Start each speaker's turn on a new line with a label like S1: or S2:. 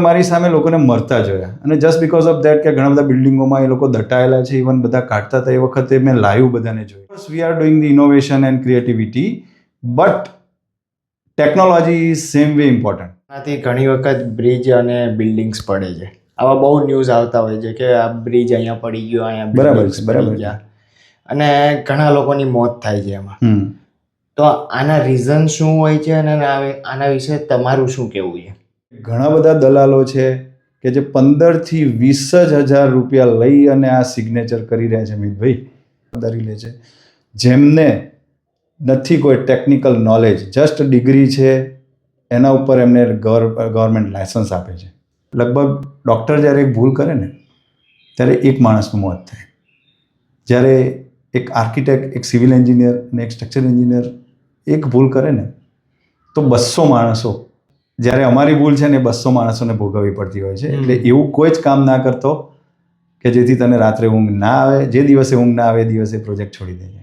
S1: મારી સામે લોકોને મરતા જોયા અને જસ્ટ બીકોઝ ઓફ ધેટ કે ઘણા બધા બિલ્ડિંગોમાં એ લોકો દટાયેલા છે, ઇવન બધા કાઢતા હતા એ વખતે મેં લાઈવ બધાને જોયું. We are doing the innovation and creativity, but technology is same way important.
S2: આથી ઘણી વખત બ્રિજ અને બિલ્ડિંગ્સ પડે છે. આવા બહુ ન્યૂઝ આવતા હોય છે કે આ બ્રિજ અહીંયા પડી ગયો, અહીંયા બિલ્ડિંગ્સ પડી ગયા અને ઘણા લોકોની મોત થાય છે એમાં. તો આના રીઝન શું હોય છે અને આના વિશે તમારું શું કહેવું છે?
S1: ઘણા બધા દલાલો છે કે જે 15 થી 20,000 રૂપિયા લઈ અને આ સિગ્નેચર કરી રહ્યા છે. મિતભાઈ જવાબદારી લે છે, જેમને નથી કોઈ ટેકનિકલ નોલેજ, જસ્ટ ડિગ્રી છે, એના ઉપર એમને ગવર્મેન્ટ લાયસન્સ આપે છે. લગભગ ડૉક્ટર જ્યારે એક ભૂલ કરે ને ત્યારે એક માણસનું મોત થાય. જ્યારે એક આર્કિટેક્ટ, એક સિવિલ એન્જિનિયર અને એક સ્ટ્રક્ચર એન્જિનિયર એક ભૂલ કરે ને તો 200 માણસો, જ્યારે અમારી ભૂલ છે ને 200 માણસોને ભોગવવી પડતી હોય છે. એટલે એવું કોઈ જ કામ ના કરતો કે જેથી તને રાત્રે ઊંઘ ના આવે. જે દિવસે ઊંઘ ના આવે એ દિવસે પ્રોજેક્ટ છોડી દેજે.